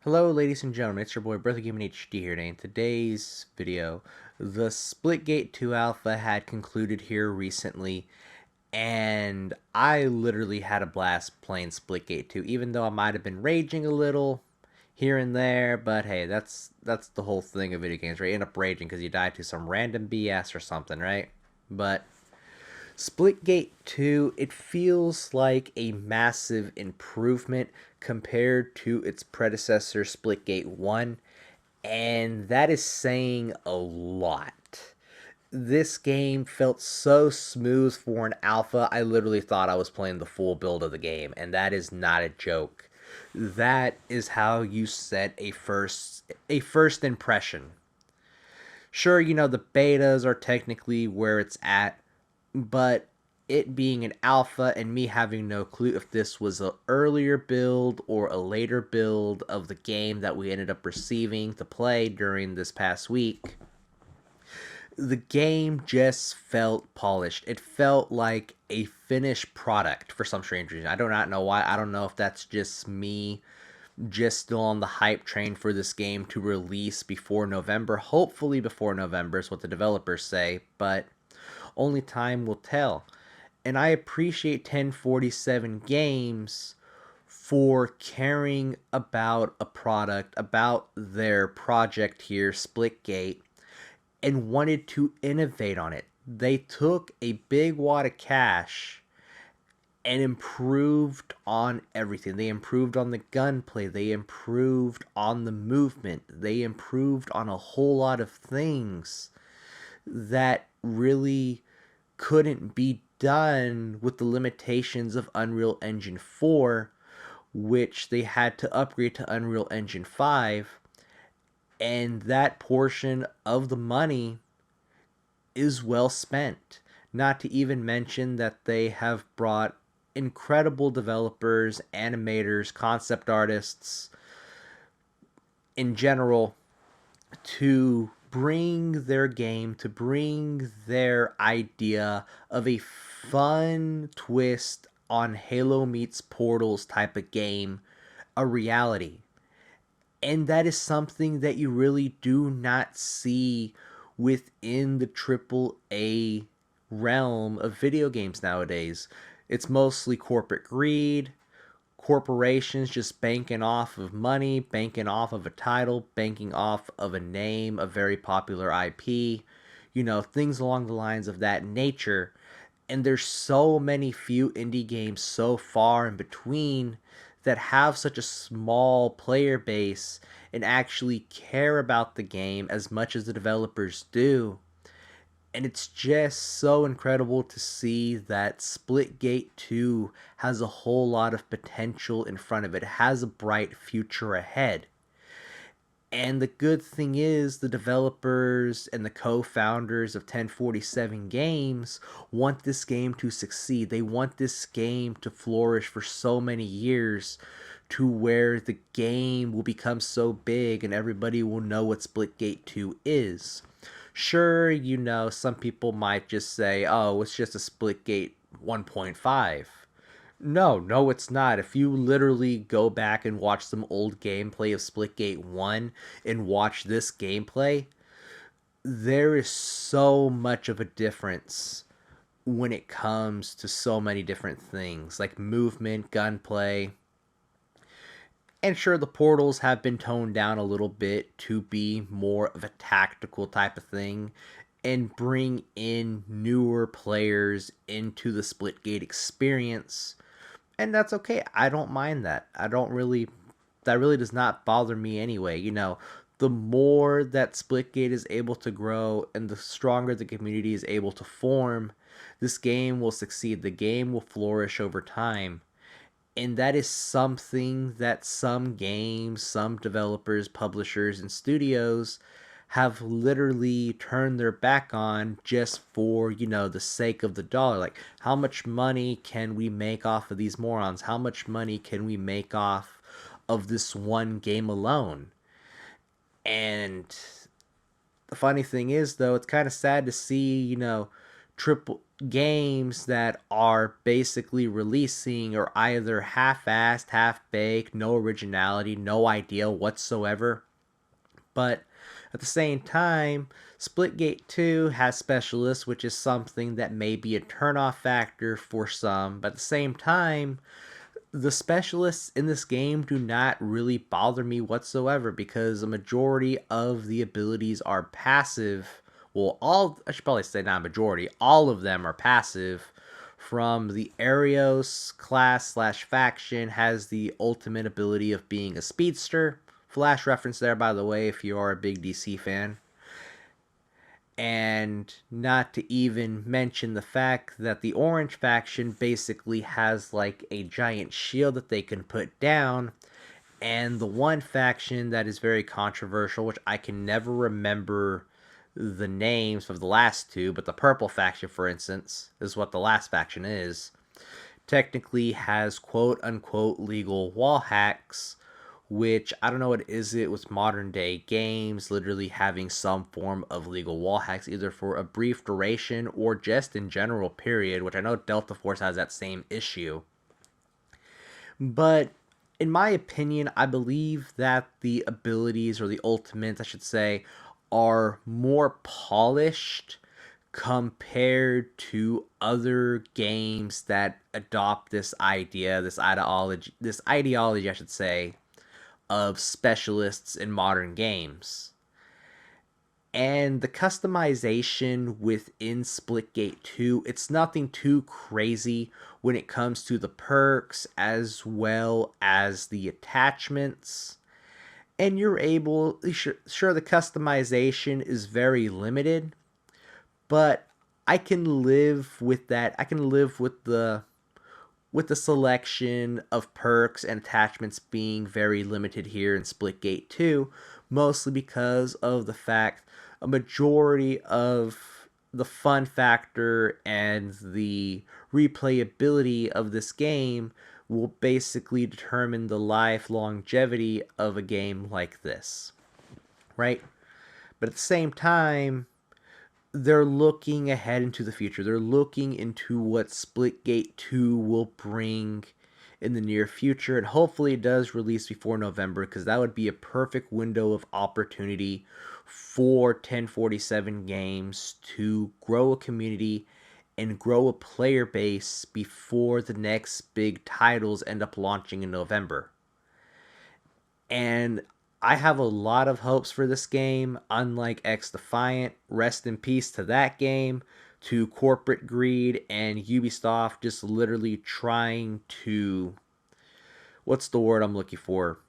Hello ladies and gentlemen, it's your boy Brother Gaming HD here today. In today's video, the Splitgate 2 alpha had concluded here recently, and I literally had a blast playing Splitgate 2, even though I might have been raging a little here and there, but hey, that's the whole thing of video games, right? You end up raging because you die to some random BS or something, right? But Splitgate 2, it feels like a massive improvement compared to its predecessor, Splitgate 1, and that is saying a lot. This game felt so smooth for an alpha, I literally thought I was playing the full build of the game, and that is not a joke. That is how you set a first impression. Sure, the betas are technically where it's at, but it being an alpha and me having no clue if this was an earlier build or a later build of the game that we ended up receiving to play during this past week, the game just felt polished. It felt like a finished product for some strange reason. I do not know why. I don't know if that's just me just still on the hype train for this game to release before November. Hopefully before November is what the developers say, but only time will tell. And I appreciate 1047 Games for caring about a product, about their project here, Splitgate, and wanted to innovate on it. They took a big wad of cash and improved on everything. They improved on the gunplay, they improved on the movement, they improved on a whole lot of things that really couldn't be done with the limitations of Unreal Engine 4, which they had to upgrade to Unreal Engine 5. And that portion of the money is well spent. Not to even mention that they have brought incredible developers, animators, concept artists in general to bring their game, to bring their idea of a fun twist on Halo meets Portals type of game a reality. And that is something that you really do not see within the AAA realm of video games nowadays. It's mostly corporate greed, corporations just banking off of money, banking off of a title, banking off of a name, a very popular IP, things along the lines of that nature. And there's so many few indie games so far in between that have such a small player base and actually care about the game as much as the developers do. And it's just so incredible to see that Splitgate 2 has a whole lot of potential in front of it. It has a bright future ahead. And the good thing is, the developers and the co founders of 1047 Games want this game to succeed. They want this game to flourish for so many years to where the game will become so big and everybody will know what Splitgate 2 is. Sure, some people might just say, oh, it's just a Splitgate 1.5. No, no, it's not. If you literally go back and watch some old gameplay of Splitgate 1 and watch this gameplay, there is so much of a difference when it comes to so many different things like movement, gunplay. And sure, the portals have been toned down a little bit to be more of a tactical type of thing and bring in newer players into the Splitgate experience, and that's okay. I don't mind that. That really does not bother me anyway. The more that Splitgate is able to grow and the stronger the community is able to form, this game will succeed. The game will flourish over time. And that is something that some games, some developers, publishers, and studios have literally turned their back on just for, the sake of the dollar. Like, how much money can we make off of these morons? How much money can we make off of this one game alone? And the funny thing is, though, it's kind of sad to see, triple games that are basically releasing are either half-assed, half-baked, no originality, no idea whatsoever. But at the same time, Splitgate 2 has specialists, which is something that may be a turnoff factor for some. But at the same time, the specialists in this game do not really bother me whatsoever because a majority of the abilities are passive. Well, I should probably say not a majority, all of them are passive. From the Arios class slash faction has the ultimate ability of being a speedster. Flash reference there, by the way, if you are a big DC fan. And not to even mention the fact that the orange faction basically has like a giant shield that they can put down. And the one faction that is very controversial, which I can never remember the names of the last two, but the purple faction, for instance, is what the last faction is, technically has quote unquote legal wall hacks, which I don't know what is it with modern day games literally having some form of legal wall hacks, either for a brief duration or just in general, period, which I know Delta Force has that same issue. But in my opinion, I believe that the abilities, or the ultimates, I should say, are more polished compared to other games that adopt this ideology, I should say, of specialists in modern games. And the customization within Splitgate 2, it's nothing too crazy when it comes to the perks as well as the attachments. And you're able, sure, the customization is very limited, but I can live with that. I can live with the selection of perks and attachments being very limited here in Splitgate 2, mostly because of the fact a majority of the fun factor and the replayability of this game will basically determine the life longevity of a game like this, right? But at the same time, they're looking ahead into the future. They're looking into what Splitgate 2 will bring in the near future, and hopefully it does release before November, because that would be a perfect window of opportunity for 1047 Games to grow a community and grow a player base before the next big titles end up launching in November. And I have a lot of hopes for this game. Unlike X Defiant, rest in peace to that game, to corporate greed and Ubisoft just literally trying to, what's the word I'm looking for?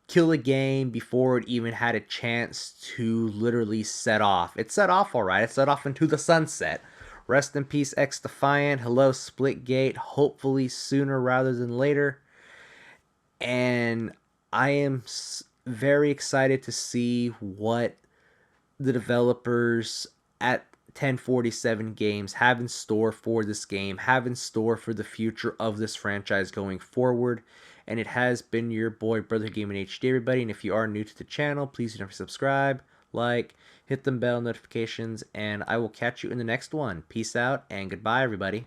Kill a game before it even had a chance to literally set off. It set off alright. It set off into the sunset. Rest in peace, X Defiant. Hello, Splitgate. Hopefully sooner rather than later. And I am very excited to see what the developers at 1047 Games have in store for this game, have in store for the future of this franchise going forward. And it has been your boy, Brother Gaming HD, everybody. And if you are new to the channel, please do not subscribe, like, hit the bell notifications, and I will catch you in the next one. Peace out, and goodbye, everybody.